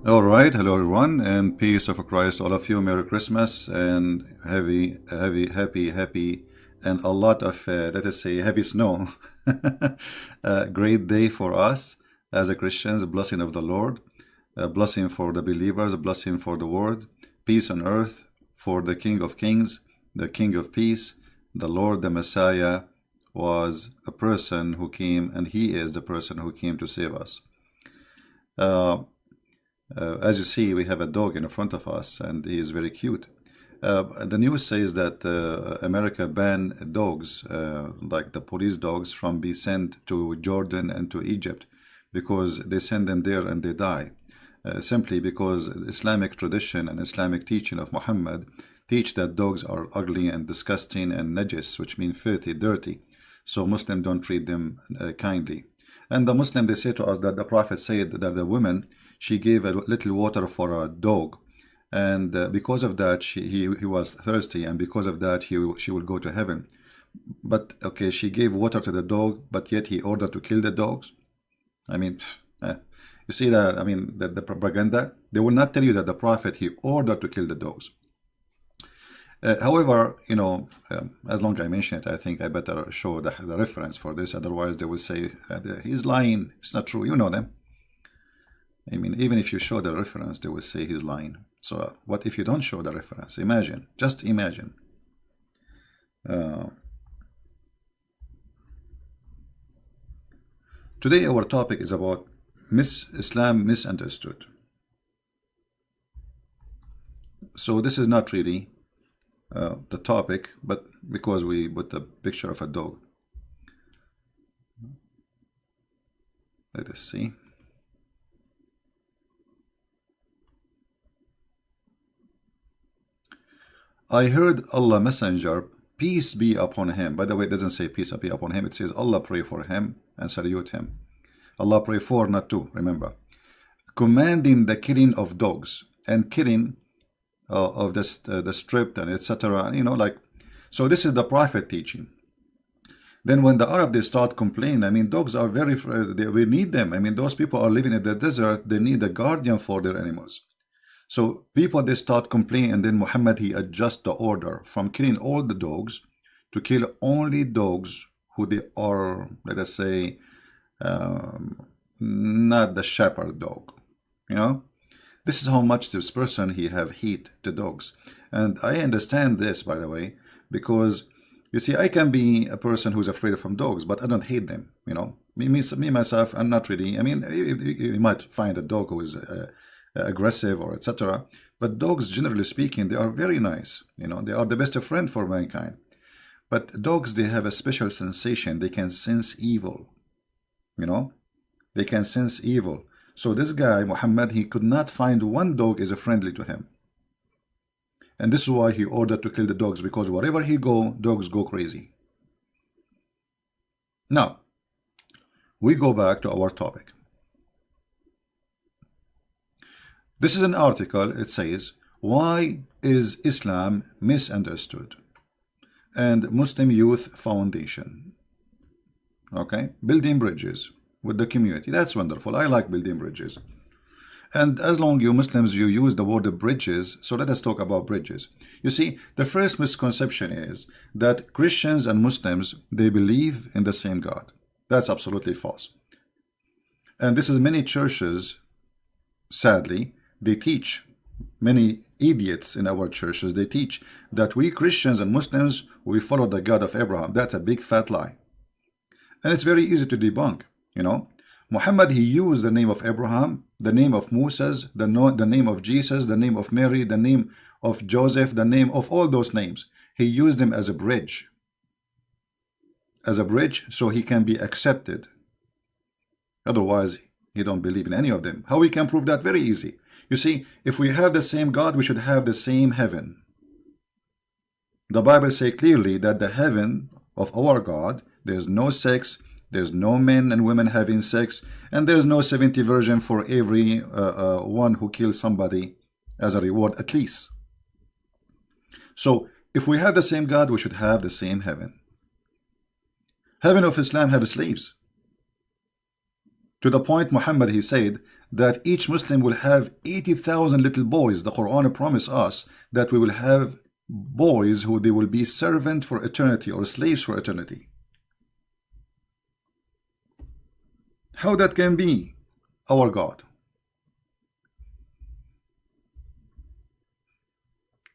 All right, hello everyone, and peace of Christ, all of you. Merry Christmas and happy, and a lot of, let us say, heavy snow. Great day for us as a Christians, a blessing of the Lord, a blessing for the believers, a blessing for the world, peace on earth for the King of Kings, the King of Peace, the Lord, the Messiah was a person who came, and he is the person who came to save us. As you see, we have a dog in front of us, and he is very cute. The news says that America banned dogs, like the police dogs, from being sent to Jordan and to Egypt because they send them there and they die. Simply because Islamic tradition and Islamic teaching of Muhammad teach that dogs are ugly and disgusting and najis, which means filthy, dirty. So Muslims don't treat them kindly. And the Muslim, they say to us that the Prophet said that the woman, she gave a little water for a dog, and because of that he was thirsty, and because of that she will go to heaven. But okay, she gave water to the dog, but yet he ordered to kill the dogs. I mean, you see that? I mean, the propaganda, they will not tell you that the Prophet, he ordered to kill the dogs. However, you know, as long as I mention it, I think I better show the reference for this. Otherwise, they will say he's lying. It's not true. You know them. I mean, even if you show the reference, they will say he's lying. So what if you don't show the reference? Imagine, just imagine. Today our topic is about Islam misunderstood. So this is not really the topic, but because we put a picture of a dog. Let us see. I heard Allah Messenger, peace be upon him. By the way, it doesn't say peace be upon him. It says Allah pray for him and salute him. Allah pray for, not to, remember. Commanding the killing of dogs and killing of the stripped and etc. You know, like, so this is the Prophet teaching. Then when the Arab, they start complaining, I mean, dogs are very, we need them. I mean, those people are living in the desert. They need a guardian for their animals. So people, they start complaining, and then Muhammad, he adjusts the order from killing all the dogs to kill only dogs who they are, let us say, not the shepherd dog. You know, this is how much this person, he have heat to dogs. And I understand this, by the way, because you see, I can be a person who's afraid from dogs, but I don't hate them. You know, me myself, I'm not really. I mean, you might find a dog who is aggressive or etc. But dogs, generally speaking, they are very nice. You know, they are the best friend for mankind. But dogs, they have a special sensation. They can sense evil. You know, they can sense evil. So this guy, Muhammad, he could not find one dog is friendly to him. And this is why he ordered to kill the dogs, because wherever he go, dogs go crazy. Now, we go back to our topic. This is an article. It says, why is Islam misunderstood? And Muslim Youth Foundation. Okay, building bridges with the community. That's wonderful. I like building bridges. And as long you Muslims, you use the word bridges, so let us talk about bridges. You see, the first misconception is that Christians and Muslims, they believe in the same God. That's absolutely false. And this is many churches, sadly, they teach, many idiots in our churches, they teach that we Christians and Muslims, we follow the God of Abraham. That's a big fat lie. And it's very easy to debunk. You know, Muhammad, he used the name of Abraham, the name of Moses, the name of Jesus, the name of Mary, the name of Joseph, the name of all those names. He used them as a bridge. As a bridge, so he can be accepted. Otherwise, he don't believe in any of them. How we can prove that? Very easy. You see, if we have the same God, we should have the same heaven. The Bible says clearly that the heaven of our God, there's no sex, there's no men and women having sex, and there's no 70 virgin for every one who kills somebody as a reward, at least. So if we have the same God, we should have the same heaven. Heaven of Islam have slaves. To the point Muhammad, he said that each Muslim will have 80,000 little boys. The Quran promises us that we will have boys who they will be servant for eternity or slaves for eternity. How that can be our God?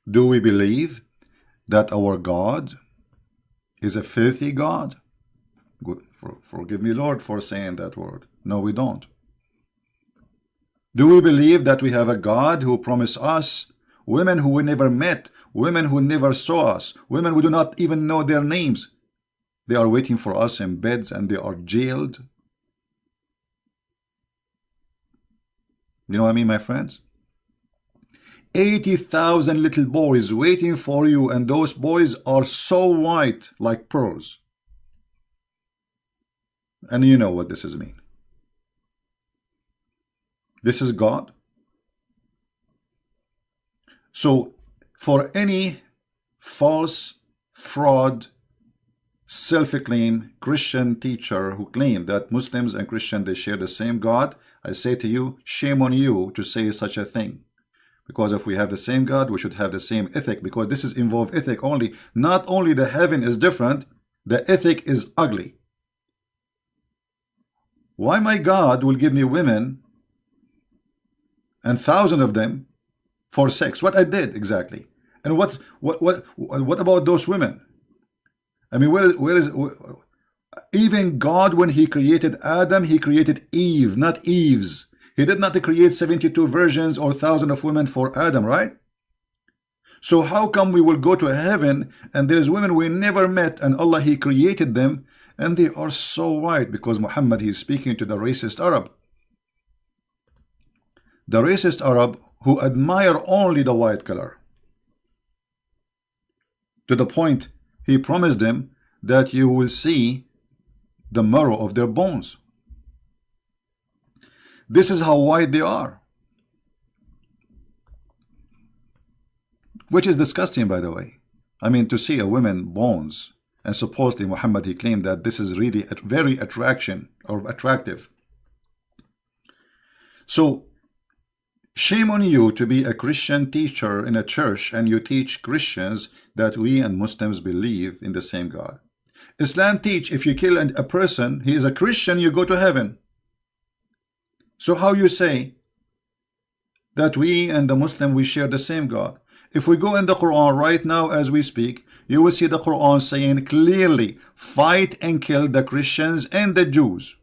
Do we believe that our God is a filthy God? Good. Forgive me, Lord, for saying that word. No, we don't. Do we believe that we have a God who promised us women who we never met, women who never saw us, women who do not even know their names? They are waiting for us in beds and they are jailed. You know what I mean, my friends? 80,000 little boys waiting for you, and those boys are so white like pearls. And you know what this is mean. This is God. So for any false, fraud, self-acclaimed Christian teacher who claim that Muslims and Christians, they share the same God, I say to you, shame on you to say such a thing. Because if we have the same God, we should have the same ethic, because this is involved ethic only. Not only the heaven is different, the ethic is ugly. Why my God will give me women and thousands of them for sex? What I did exactly? And what about those women? I mean, where is even God, when he created Adam, he created Eve, not Eves. He did not create 72 virgins or thousands of women for Adam, right? So how come we will go to heaven and there's women we never met, and Allah, he created them, and they are so white? Because Muhammad, he is speaking to the racist Arab. The racist Arab who admire only the white color. To the point, he promised them that you will see the marrow of their bones. This is how white they are. Which is disgusting, by the way. I mean, to see a woman bones, and supposedly Muhammad, he claimed that this is really very attractive. So shame on you to be a Christian teacher in a church and you teach Christians that we and Muslims believe in the same God. Islam teach if you kill a person, he is a Christian, you go to heaven. So how you say that we and the Muslim, we share the same God? If we go in the Quran right now as we speak, you will see the Quran saying clearly, fight and kill the Christians and the Jews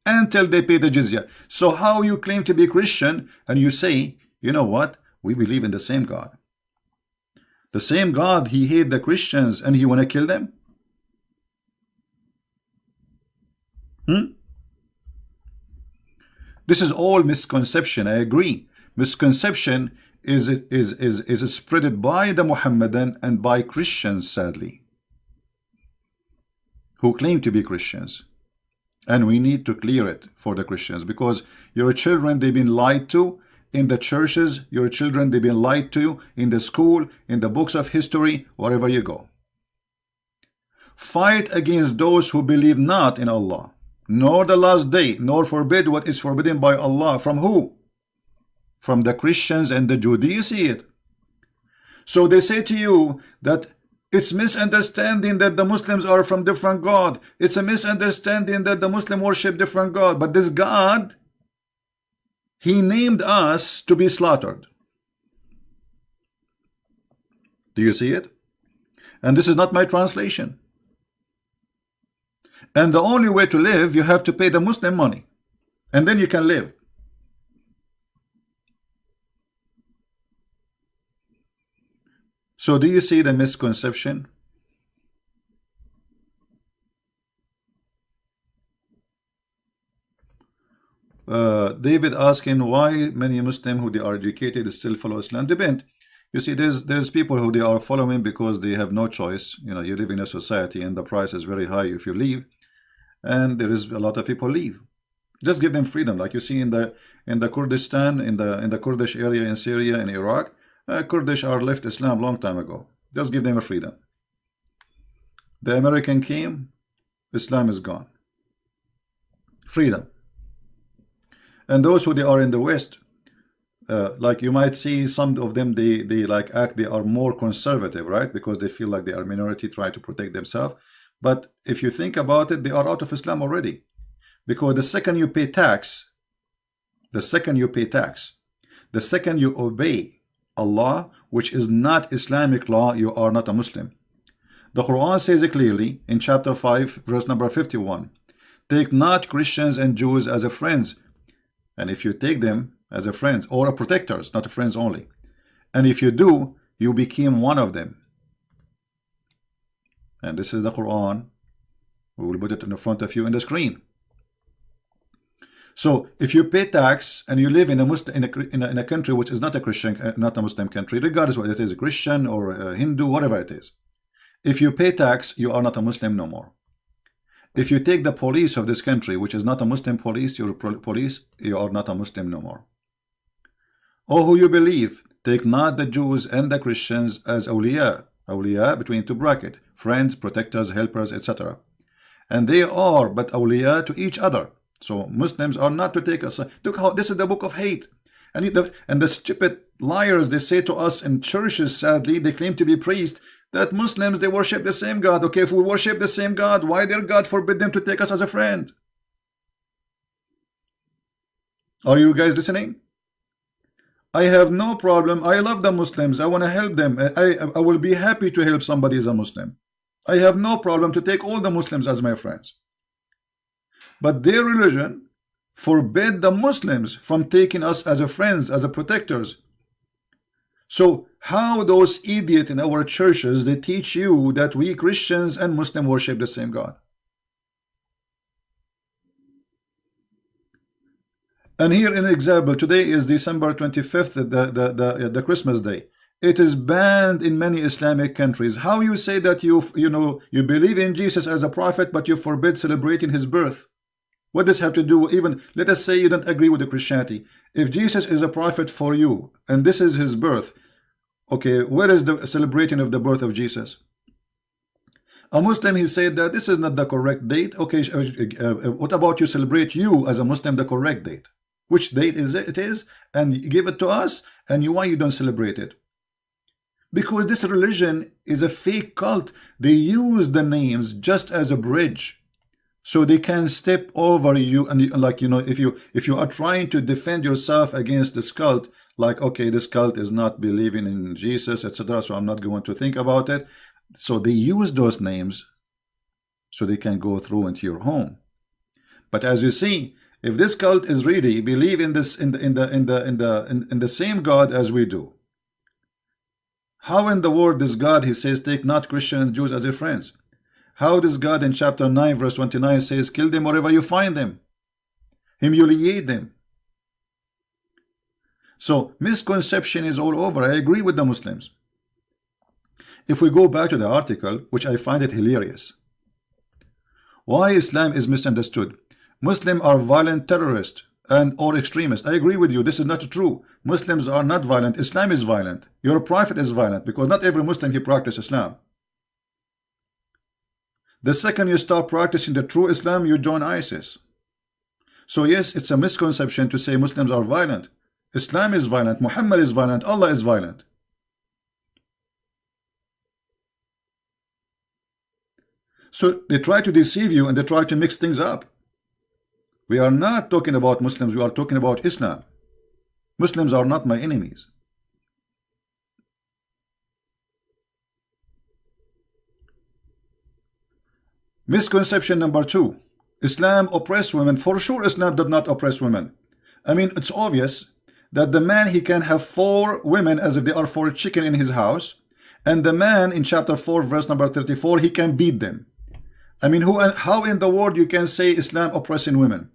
until they pay the jizya. So how you claim to be Christian and you say, you know what, we believe in the same God? The same God, he hate the Christians and he want to kill them? This is all misconception. I agree. Misconception is spreaded by the Muhammadan and by Christians, sadly, who claim to be Christians. And we need to clear it for the Christians, because your children, they've been lied to in the churches. Your children, they've been lied to in the school, in the books of history, wherever you go. Fight against those who believe not in Allah, nor the last day, nor forbid what is forbidden by Allah. From who? From the Christians and the Jews. Do you see it? So they say to you that it's misunderstanding that the Muslims are from different God. It's a misunderstanding that the Muslim worship different God. But this God, he named us to be slaughtered. Do you see it? And this is not my translation. And the only way to live, you have to pay the Muslim money, and then you can live. So do you see the misconception? David asking why many Muslims who they are educated still follow Islam. Depend. You see, there's people who they are following because they have no choice. You know, you live in a society and the price is very high if you leave, and there is a lot of people leave. Just give them freedom, like you see in the Kurdistan, in the Kurdish area in Syria and Iraq. Kurdish are left Islam long time ago. Just give them a freedom. The American came, Islam is gone. Freedom. And those who they are in the West, like you might see some of them, they like act, they are more conservative, right? Because they feel like they are minority, try to protect themselves. But if you think about it, they are out of Islam already. Because the second you pay tax, the second you obey Allah, which is not Islamic law, you are not a Muslim. The Quran says it clearly in chapter 5, verse number 51. Take not Christians and Jews as a friends. And if you take them as a friends or a protectors, not a friends only. And if you do, you became one of them. And this is the Quran. We will put it in front of you in the screen. So if you pay tax and you live in a country which is not a Christian, not a Muslim country, regardless whether it is a Christian or a Hindu, whatever it is, if you pay tax, you are not a Muslim no more. If you take the police of this country, which is not a Muslim police, you are not a Muslim no more. O who you believe, take not the Jews and the Christians as awliya, between two brackets, friends, protectors, helpers, etc. And they are but awliya to each other. So Muslims are not to take us. Look how this is the book of hate. And the stupid liars, they say to us in churches, sadly, they claim to be priests, that Muslims, they worship the same God. Okay, if we worship the same God, why their God forbid them to take us as a friend? Are you guys listening? I have no problem. I love the Muslims. I want to help them. I will be happy to help somebody as a Muslim. I have no problem to take all the Muslims as my friends. But their religion forbid the Muslims from taking us as a friends, as a protectors. So how those idiots in our churches, they teach you that we Christians and Muslims worship the same God? And here an example, today is December 25th, the Christmas day. It is banned in many Islamic countries. How you say that you believe in Jesus as a prophet, but you forbid celebrating his birth? What does have to do, even, let us say you don't agree with the Christianity. If Jesus is a prophet for you, and this is his birth, okay, where is the celebrating of the birth of Jesus? A Muslim, he said that this is not the correct date. Okay, what about you celebrate you as a Muslim the correct date? Which date is it is, and you give it to us, and why you don't celebrate it? Because this religion is a fake cult. They use the names just as a bridge, so they can step over you. And like, if you are trying to defend yourself against this cult, like, okay, this cult is not believing in Jesus, etc., so I'm not going to think about it. So they use those names so they can go through into your home. But as you see, if this cult is really believe in this in the same God as we do, how in the world this God, he says, take not Christian and Jews as your friends? How this God in chapter 9 verse 29 says, kill them wherever you find them, humiliate them? So misconception is all over. I agree with the Muslims. If we go back to the article, which I find it hilarious, why Islam is misunderstood. Muslims are violent terrorists and or extremists. I agree with you. This is not true. Muslims are not violent. Islam is violent. Your prophet is violent, because not every Muslim he practices Islam. The second you start practicing the true Islam, you join ISIS. So yes, it's a misconception to say Muslims are violent. Islam is violent. Muhammad is violent. Allah is violent. So they try to deceive you and they try to mix things up. We are not talking about Muslims. We are talking about Islam. Muslims are not my enemies. Misconception number 2. Islam oppress women. For sure Islam did not oppress women. I mean, it's obvious that the man, he can have 4 women as if they are 4 chicken in his house, and the man in chapter 4 verse number 34, he can beat them. I mean, how in the world you can say Islam oppressing women?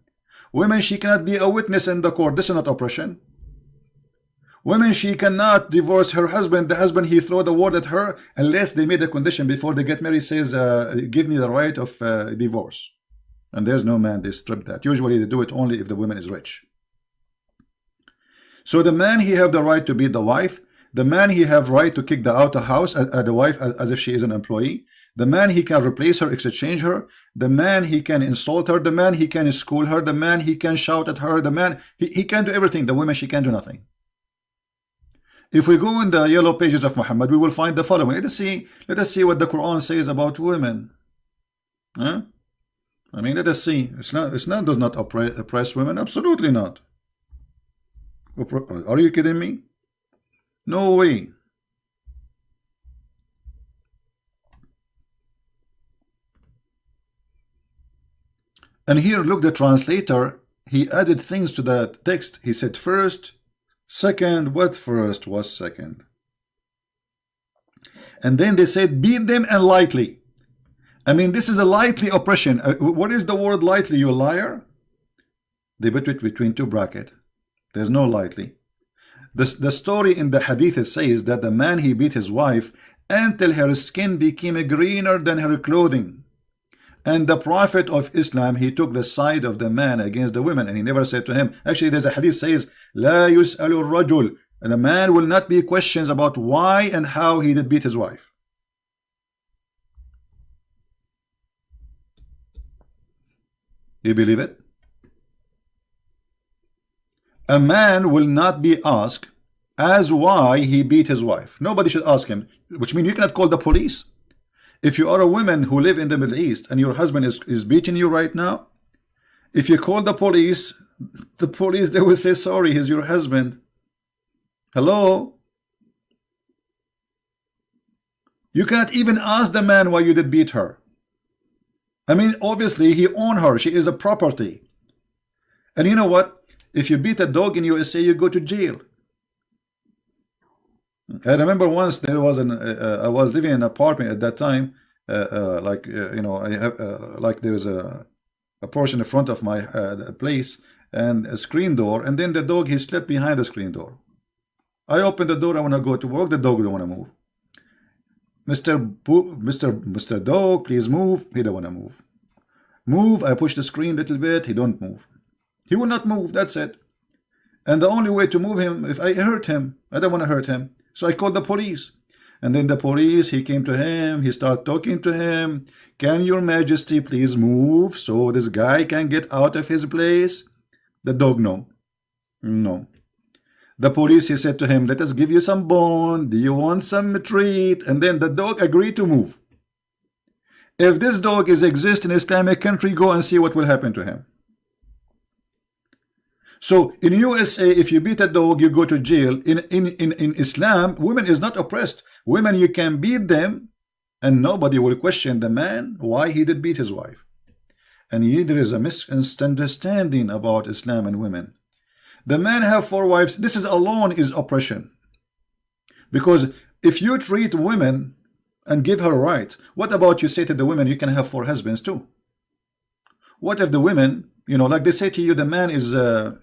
Women, she cannot be a witness in the court. This is not oppression. Women, she cannot divorce her husband. The husband, he throw the word at her, unless they made a condition before they get married, says, give me the right of divorce. And there's no man, they strip that. Usually they do it only if the woman is rich. So the man, he have the right to beat the wife. The man, he have right to kick the out of house, the wife, as if she is an employee. The man, he can replace her, exchange her. The man, he can insult her. The man, he can school her. The man, he can shout at her. The man, he can do everything. The woman, she can do nothing. If we go in the yellow pages of Muhammad, we will find the following. Let us see what the Quran says about women. Huh? I mean, let us see. Islam does not oppress women. Absolutely not. Are you kidding me? No way. And here, look, the translator, he added things to that text. He said first, second. What first was second? And then they said beat them and lightly. I mean, this is a lightly oppression. What is the word lightly, you liar? They put it between two brackets. There's no lightly. The story in the hadith, it says that the man, he beat his wife until her skin became greener than her clothing. And the Prophet of Islam, he took the side of the man against the women, and he never said to him. Actually, there's a hadith says, La yus'alu rajul. And the man will not be questions about why and how he did beat his wife. You believe it? A man will not be asked as why he beat his wife. Nobody should ask him, which means you cannot call the police. If you are a woman who live in the Middle East and your husband is beating you right now, if you call the police, they will say, sorry, he's your husband. Hello? You cannot even ask the man why you did beat her. I mean, obviously, he owned her. She is a property. And you know what? If you beat a dog in USA, you go to jail. I remember once there was I was living in an apartment at that time, you know, I have like there is a portion in front of my place and a screen door, and then the dog, he slept behind the screen door. I opened the door, I want to go to work, the dog don't want to move. Mr. Dog, please move. He don't want to move. Move. I push the screen a little bit, he don't move. He will not move, that's it. And the only way to move him, if I hurt him, I don't want to hurt him. So I called the police. And then the police, he came to him, he started talking to him. Can your majesty please move so this guy can get out of his place? The dog, no. No. The police, he said to him, let us give you some bone. Do you want some treat? And then the dog agreed to move. If this dog exists in Islamic country, go and see what will happen to him. So in USA, if you beat a dog, you go to jail. In Islam, women is not oppressed. Women, you can beat them, and nobody will question the man why he did beat his wife. And there is a misunderstanding about Islam and women. The man have 4 wives. This is alone is oppression. Because if you treat women and give her rights, what about you say to the women, you can have 4 husbands too? What if the women, you know, like they say to you, the man is,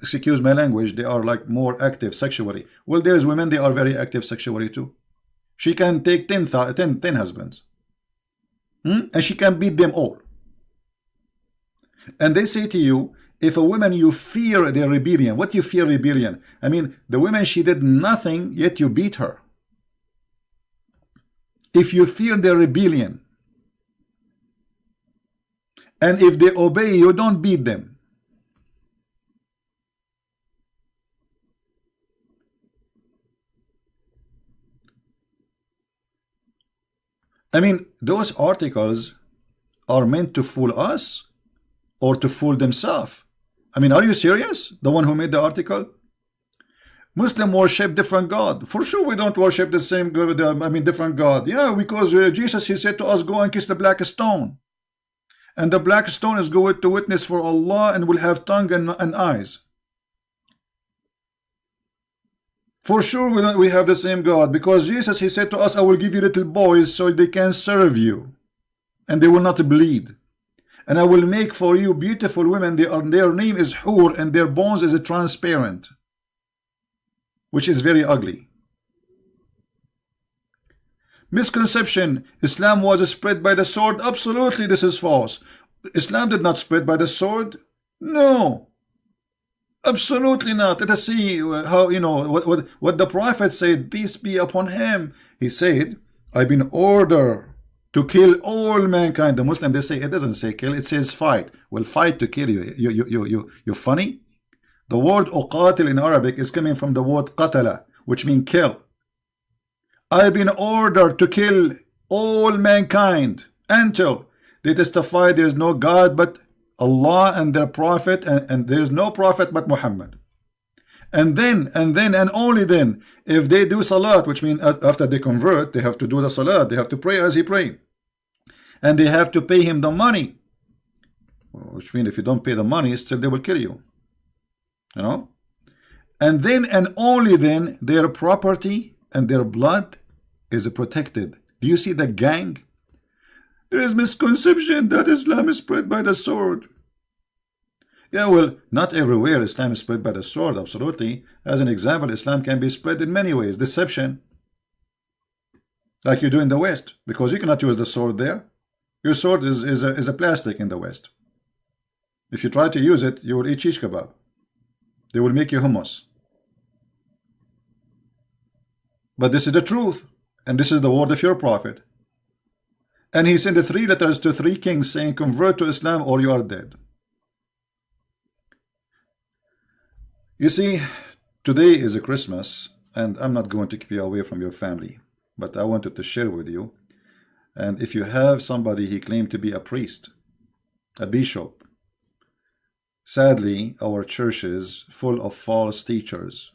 excuse my language, they are like more active sexually. Well, there's women, they are very active sexually too. She can take 10 husbands. And she can beat them all. And they say to you, if a woman, you fear their rebellion. What you fear rebellion? I mean, the woman, she did nothing, yet you beat her. If you fear their rebellion, and if they obey, you don't beat them. I mean, those articles are meant to fool us or to fool themselves. I mean, are you serious? The one who made the article? Muslim worship different God. For sure we don't worship the same God, different God. Yeah, because Jesus, he said to us, go and kiss the black stone. And the black stone is going to witness for Allah and will have tongue and eyes. For sure we have the same God, because Jesus, he said to us, I will give you little boys so they can serve you and they will not bleed. And I will make for you beautiful women. Their name is Hur and their bones is transparent, which is very ugly. Misconception, Islam was spread by the sword. Absolutely, this is false. Islam did not spread by the sword. No, absolutely not. Let us see how, you know, what the Prophet said, peace be upon him. He said, I've been ordered to kill all mankind. The Muslim, they say it doesn't say kill, it says fight. Well, fight to kill you. You're funny. The word uqatil in Arabic is coming from the word qatala, which means kill. I've been ordered to kill all mankind until they testify there is no God but Allah and their prophet, and there is no prophet but Muhammad. And then and only then, if they do salat, which means after they convert, they have to do the salat, they have to pray as he prayed, and they have to pay him the money, which means if you don't pay the money, still they will kill you, you know. And then and only then their property and their blood is protected. Do you see the gang? There is misconception that Islam is spread by the sword. Yeah, well, not everywhere Islam is spread by the sword, absolutely. As an example, Islam can be spread in many ways. Deception, like you do in the West, because you cannot use the sword there. Your sword is a plastic in the West. If you try to use it, you will eat shish kebab. They will make you hummus. But this is the truth, and this is the word of your prophet. And he sent the 3 letters to 3 kings saying, convert to Islam or you are dead. You see, today is a Christmas, and I'm not going to keep you away from your family, but I wanted to share with you. And if you have somebody he claimed to be a priest, a bishop, sadly, our church is full of false teachers.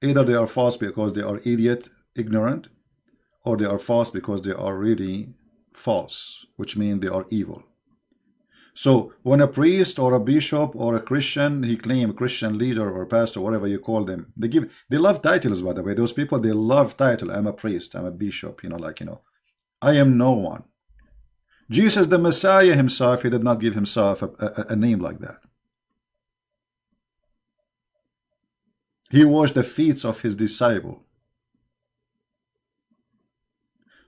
Either they are false because they are idiot, ignorant, or they are false because they are really false, which means they are evil. So when a priest or a bishop or a Christian, he claims Christian leader or pastor, whatever you call them, they love titles, by the way. Those people, they love title. I'm a priest, I'm a bishop, I am no one. Jesus the Messiah himself, he did not give himself a name like that. He washed the feet of his disciple.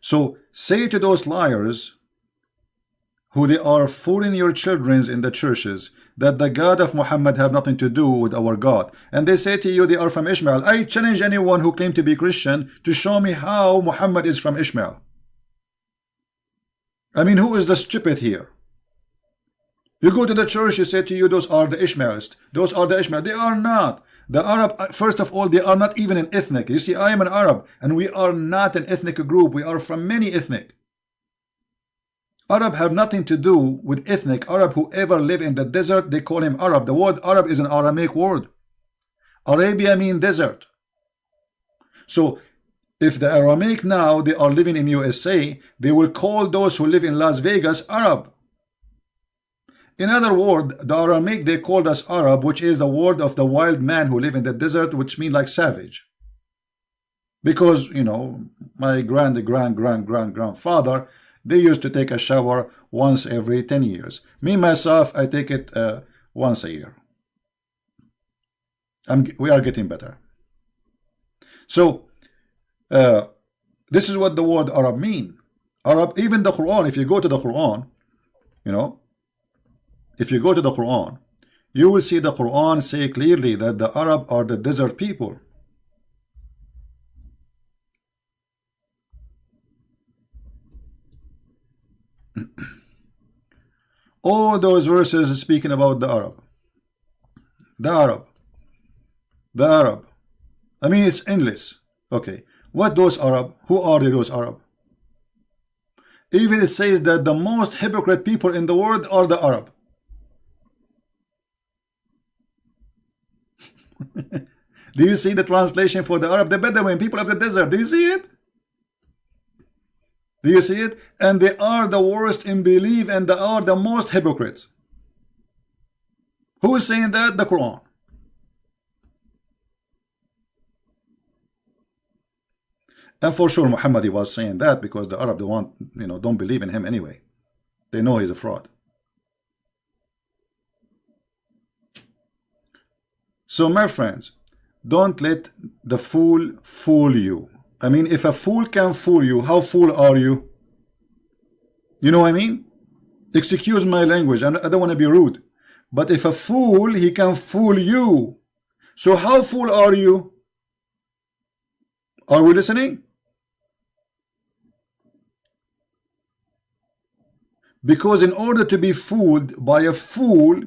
So say to those liars who they are fooling your children in the churches that the God of Muhammad have nothing to do with our God, and they say to you they are from Ishmael. I challenge anyone who claim to be Christian to show me how Muhammad is from Ishmael. I mean, who is the stupid here? You go to the church, you say to you, those are the Ishmaelists, those are the Ishmael. They are not. The Arab, first of all, they are not even an ethnic. You see, I am an Arab, and we are not an ethnic group. We are from many ethnic. Arab have nothing to do with ethnic. Arab, whoever live in the desert, they call him Arab. The word Arab is an Aramaic word. Arabia means desert. So if the Aramaic now, they are living in USA, they will call those who live in Las Vegas Arab. In other words, the Aramaic, they called us Arab, which is the word of the wild man who live in the desert, which means like savage. Because, my grandfather, they used to take a shower once every 10 years. Me, myself, I take it once a year. We are getting better. So, this is what the word Arab mean. Arab, even the Quran, if you go to the Quran, if you go to the Quran, you will see the Quran say clearly that the Arab are the desert people. All those verses speaking about the Arab. The Arab. The Arab. I mean, it's endless. Okay. What those Arab? Who are they, those Arab? Even it says that the most hypocrite people in the world are the Arab. Do you see the translation for the Arab? The Bedouin, people of the desert. Do you see it? Do you see it? And they are the worst in belief, and they are the most hypocrites. Who is saying that? The Quran. And for sure Muhammad was saying that because the Arab don't believe in him anyway. They know he's a fraud. So my friends, don't let the fool fool you. I mean, if a fool can fool you, how fool are you? You know what I mean? Excuse my language, I don't want to be rude. But if a fool, he can fool you. So how fool are you? Are we listening? Because in order to be fooled by a fool,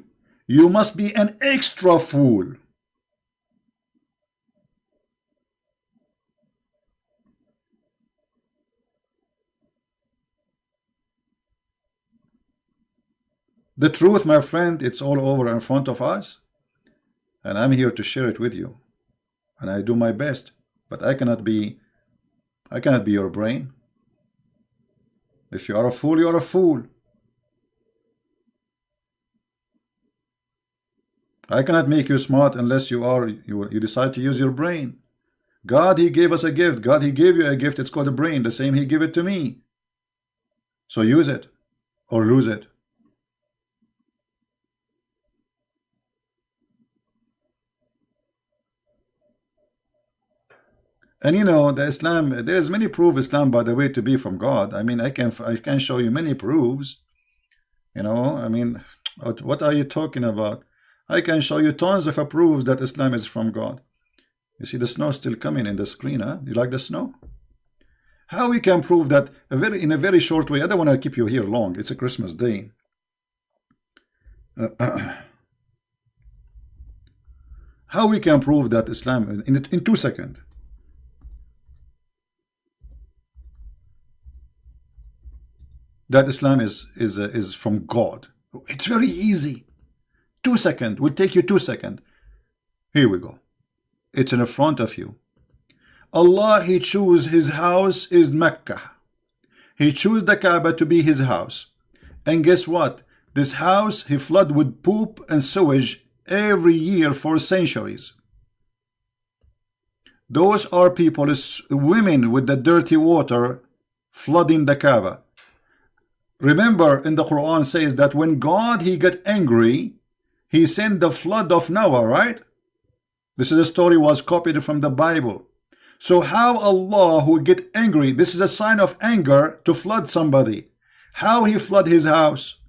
you must be an extra fool. The truth, my friend, it's all over in front of us, and I'm here to share it with you. And I do my best, but I cannot be your brain. If you are a fool, you are a fool. I cannot make you smart unless you decide to use your brain. God, He gave us a gift. God, He gave you a gift. It's called a brain. The same He gave it to me. So use it or lose it. And you know, the Islam, there is many proof Islam, by the way, to be from God. I mean, I can show you many proofs. You know, I mean, what are you talking about? I can show you tons of proofs that Islam is from God. You see the snow still coming in the screen, huh? You like the snow? How we can prove that in a very short way? I don't want to keep you here long. It's a Christmas day. How we can prove that Islam in 2 seconds? That Islam is from God. It's very easy. 2 seconds. Will take you 2 seconds. Here we go. It's in front of you. Allah, He chose His house is Mecca. He chose the Kaaba to be His house. And guess what? This house He flood with poop and sewage every year for centuries. Those are people, women with the dirty water flooding the Kaaba. Remember, in the Quran says that when God He got angry, He sent the flood of Noah, right? This is a story was copied from the Bible. So how Allah who get angry, this is a sign of anger to flood somebody. How He flood His house?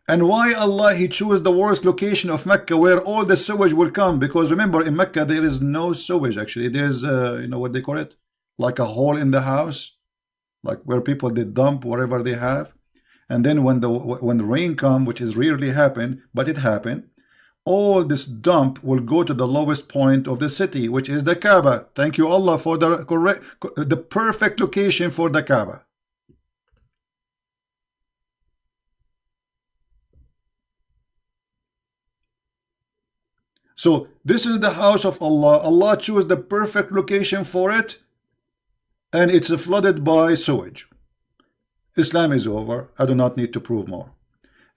And why Allah He chose the worst location of Mecca where all the sewage will come? Because remember, in Mecca there is no sewage. Actually, there's you know what they call it, like a hole in the house, like where people they dump whatever they have. And then when the rain come, which is rarely happen, but it happened, all this dump will go to the lowest point of the city, which is the Kaaba. Thank you Allah for the perfect location for the Kaaba. So this is the house of Allah. Allah chose the perfect location for it, and it's flooded by sewage. Islam is over. I do not need to prove more.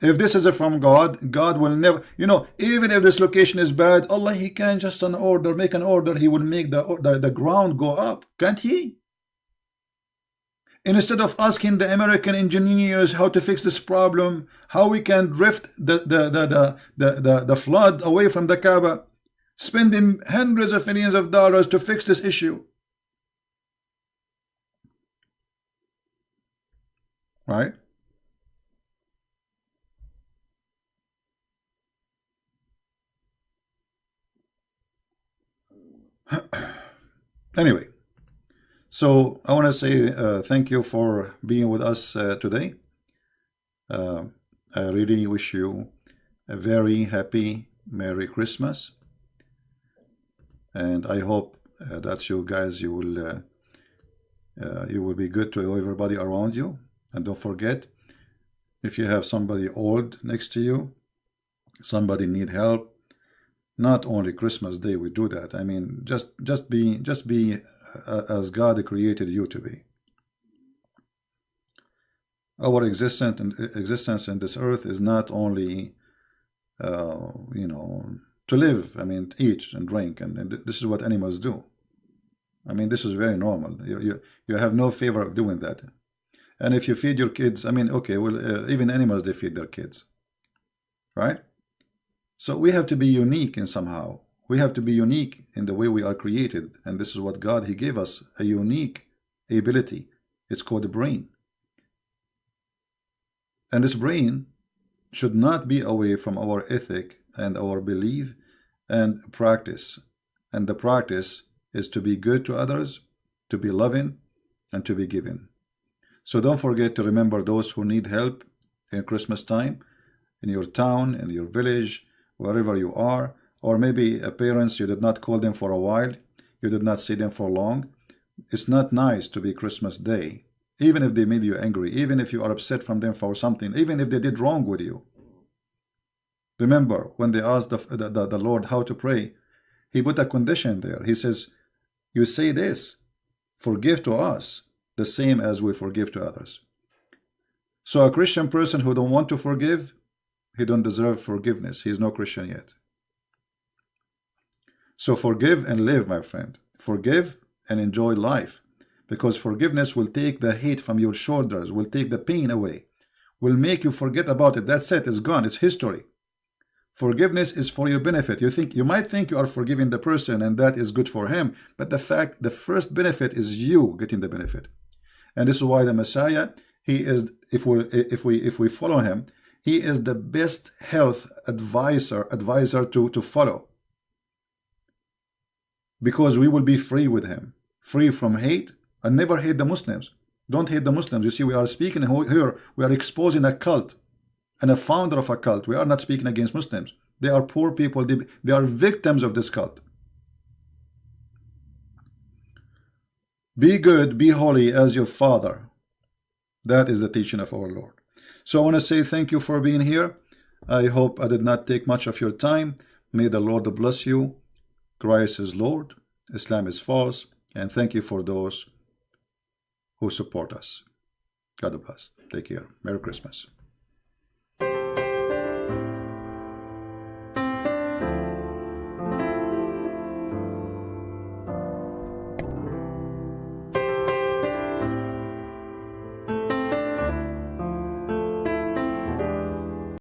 If this is from God, God will never, you know, even if this location is bad, Allah, He can just make an order, He will make the ground go up, can't He? Instead of asking the American engineers how to fix this problem, how we can drift the flood away from the Kaaba, spending hundreds of millions of dollars to fix this issue. Right? Anyway, so I want to say thank you for being with us today. I really wish you a very happy Merry Christmas, and I hope that you guys you will be good to everybody around you. And don't forget, if you have somebody old next to you, somebody need help, not only Christmas Day we do that. I mean, just be as God created you to be. Our existence in this earth is not only you know, to live. I mean, eat and drink, and this is what animals do. I mean, this is very normal. You have no favor of doing that. And if you feed your kids, I mean, okay, well, even animals, they feed their kids, right? So we have to be unique in somehow. We have to be unique in the way we are created. And this is what God, He gave us, a unique ability. It's called the brain. And this brain should not be away from our ethic and our belief and practice. And the practice is to be good to others, to be loving, and to be giving. So don't forget to remember those who need help in Christmas time, in your town, in your village, wherever you are. Or maybe parents, you did not call them for a while, you did not see them for long. It's not nice to be Christmas Day, even if they made you angry, even if you are upset from them for something, even if they did wrong with you. Remember, when they asked the Lord how to pray, he put a condition there. He says, you say this, forgive to us the same as we forgive to others. So a Christian person who don't want to forgive, he don't deserve forgiveness. He is no Christian yet. So forgive and live, my friend. Forgive and enjoy life, because forgiveness will take the hate from your shoulders, will take the pain away, will make you forget about it. That's it. It's gone. It's history. Forgiveness is for your benefit. You might think you are forgiving the person and that is good for him, but the first benefit is you getting the benefit. And this is why the Messiah, he is, if we follow him, he is the best health advisor to follow, because we will be free with him, free from hate. And never hate the Muslims. Don't hate the Muslims. You see, we are speaking here, we are exposing a cult and a founder of a cult. We are not speaking against Muslims. They are poor people. They are victims of this cult. Be good, be holy as your Father. That is the teaching of our Lord. So I want to say thank you for being here. I hope I did not take much of your time. May the Lord bless you. Christ is Lord. Islam is false. And thank you for those who support us. God bless. Take care. Merry Christmas.